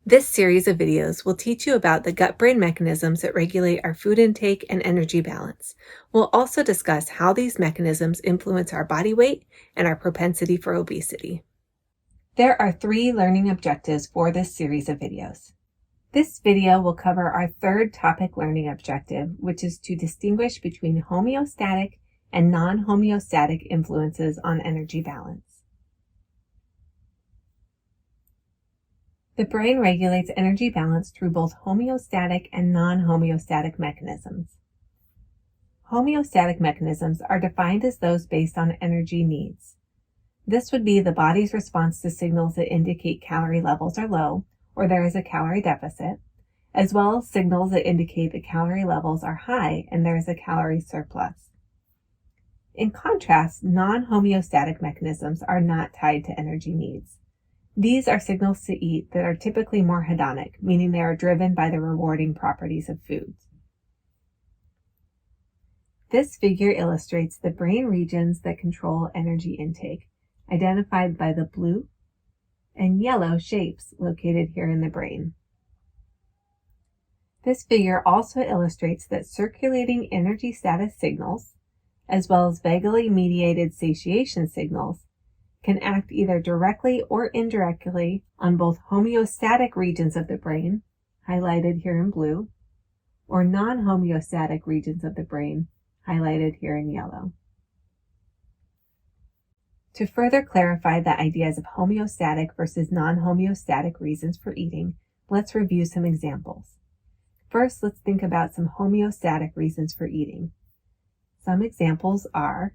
This series of videos will teach you about the gut-brain mechanisms that regulate our food intake and energy balance. We'll also discuss how these mechanisms influence our body weight and our propensity for obesity. There are 3 learning objectives for this series of videos. This video will cover our third topic learning objective, which is to distinguish between homeostatic and non-homeostatic influences on energy balance. The brain regulates energy balance through both homeostatic and non-homeostatic mechanisms. Homeostatic mechanisms are defined as those based on energy needs. This would be the body's response to signals that indicate calorie levels are low or there is a calorie deficit, as well as signals that indicate that calorie levels are high and there is a calorie surplus. In contrast, non-homeostatic mechanisms are not tied to energy needs. These are signals to eat that are typically more hedonic, meaning they are driven by the rewarding properties of foods. This figure illustrates the brain regions that control energy intake, identified by the blue and yellow shapes located here in the brain. This figure also illustrates that circulating energy status signals, as well as vagally mediated satiation signals, can act either directly or indirectly on both homeostatic regions of the brain, highlighted here in blue, or non-homeostatic regions of the brain, highlighted here in yellow. To further clarify the ideas of homeostatic versus non-homeostatic reasons for eating, let's review some examples. First, let's think about some homeostatic reasons for eating. Some examples are: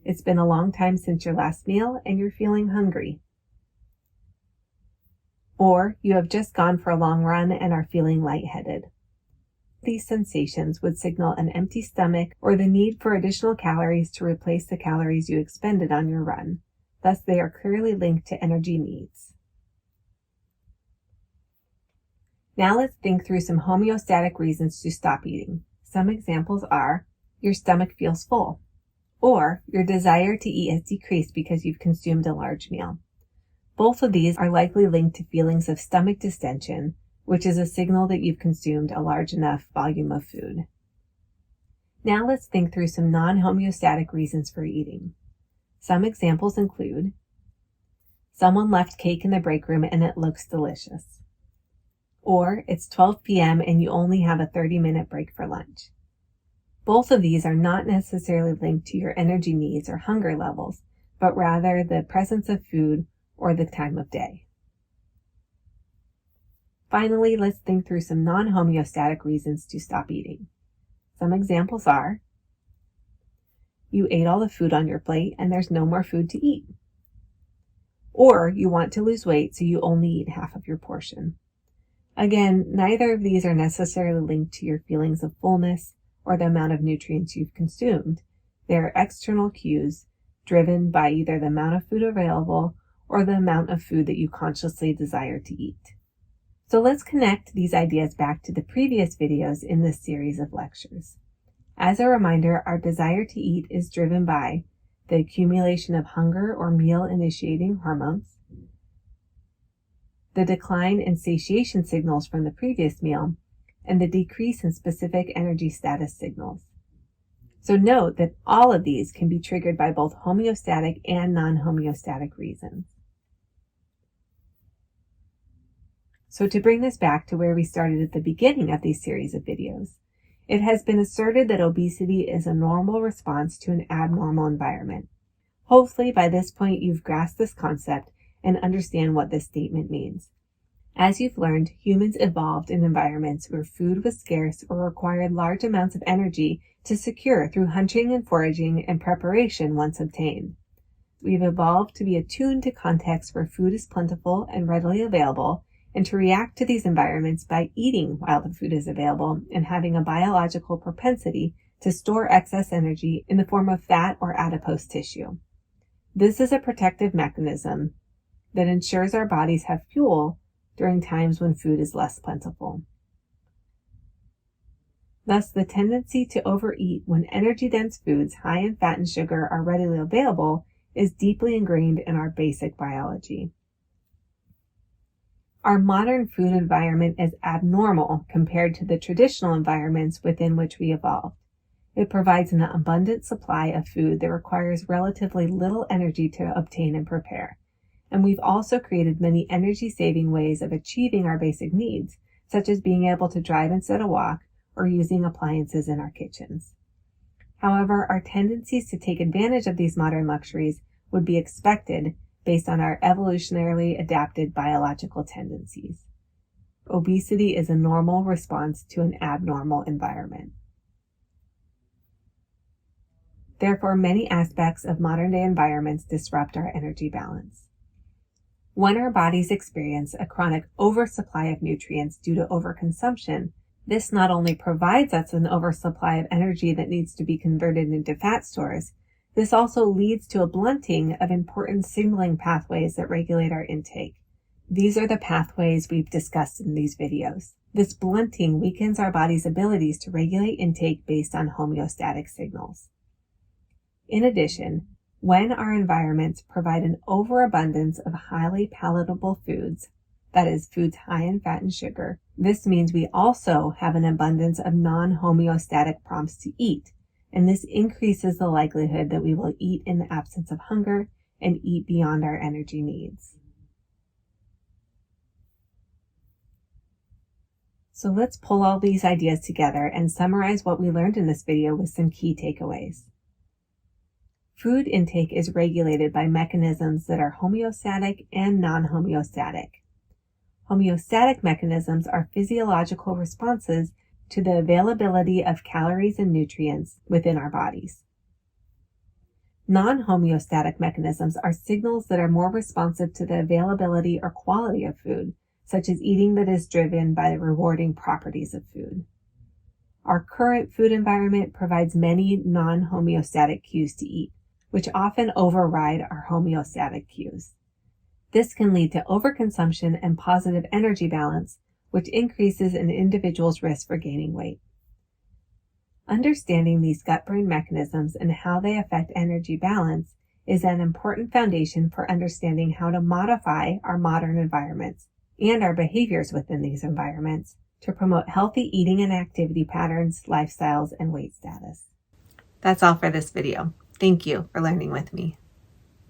it's been a long time since your last meal and you're feeling hungry. Or you have just gone for a long run and are feeling lightheaded. These sensations would signal an empty stomach or the need for additional calories to replace the calories you expended on your run. Thus, they are clearly linked to energy needs. Now let's think through some homeostatic reasons to stop eating. Some examples are: your stomach feels full, or your desire to eat has decreased because you've consumed a large meal. Both of these are likely linked to feelings of stomach distension, which is a signal that you've consumed a large enough volume of food. Now let's think through some non-homeostatic reasons for eating. Some examples include: someone left cake in the break room and it looks delicious. Or it's 12 p.m. and you only have a 30-minute break for lunch. Both of these are not necessarily linked to your energy needs or hunger levels, but rather the presence of food or the time of day. Finally, let's think through some non-homeostatic reasons to stop eating. Some examples are: you ate all the food on your plate and there's no more food to eat. Or you want to lose weight so you only eat half of your portion. Again, neither of these are necessarily linked to your feelings of fullness or the amount of nutrients you've consumed. They are external cues driven by either the amount of food available or the amount of food that you consciously desire to eat. So let's connect these ideas back to the previous videos in this series of lectures. As a reminder, our desire to eat is driven by the accumulation of hunger or meal-initiating hormones, the decline in satiation signals from the previous meal, and the decrease in specific energy status signals. So note that all of these can be triggered by both homeostatic and non-homeostatic reasons. So to bring this back to where we started at the beginning of these series of videos, it has been asserted that obesity is a normal response to an abnormal environment. Hopefully by this point you've grasped this concept and understand what this statement means. As you've learned, humans evolved in environments where food was scarce or required large amounts of energy to secure through hunting and foraging and preparation once obtained. We've evolved to be attuned to contexts where food is plentiful and readily available, and to react to these environments by eating while the food is available and having a biological propensity to store excess energy in the form of fat or adipose tissue. This is a protective mechanism that ensures our bodies have fuel during times when food is less plentiful. Thus, the tendency to overeat when energy-dense foods high in fat and sugar are readily available is deeply ingrained in our basic biology. Our modern food environment is abnormal compared to the traditional environments within which we evolved. It provides an abundant supply of food that requires relatively little energy to obtain and prepare. And we've also created many energy-saving ways of achieving our basic needs, such as being able to drive instead of walk or using appliances in our kitchens. However, our tendencies to take advantage of these modern luxuries would be expected based on our evolutionarily adapted biological tendencies. Obesity is a normal response to an abnormal environment. Therefore, many aspects of modern-day environments disrupt our energy balance. When our bodies experience a chronic oversupply of nutrients due to overconsumption, this not only provides us an oversupply of energy that needs to be converted into fat stores, this also leads to a blunting of important signaling pathways that regulate our intake. These are the pathways we've discussed in these videos. This blunting weakens our body's abilities to regulate intake based on homeostatic signals. In addition, when our environments provide an overabundance of highly palatable foods, that is, foods high in fat and sugar, this means we also have an abundance of non-homeostatic prompts to eat, and this increases the likelihood that we will eat in the absence of hunger and eat beyond our energy needs. So let's pull all these ideas together and summarize what we learned in this video with some key takeaways. Food intake is regulated by mechanisms that are homeostatic and non-homeostatic. Homeostatic mechanisms are physiological responses to the availability of calories and nutrients within our bodies. Non-homeostatic mechanisms are signals that are more responsive to the availability or quality of food, such as eating that is driven by the rewarding properties of food. Our current food environment provides many non-homeostatic cues to eat, which often override our homeostatic cues. This can lead to overconsumption and positive energy balance, which increases an individual's risk for gaining weight. Understanding these gut-brain mechanisms and how they affect energy balance is an important foundation for understanding how to modify our modern environments and our behaviors within these environments to promote healthy eating and activity patterns, lifestyles, and weight status. That's all for this video. Thank you for learning with me.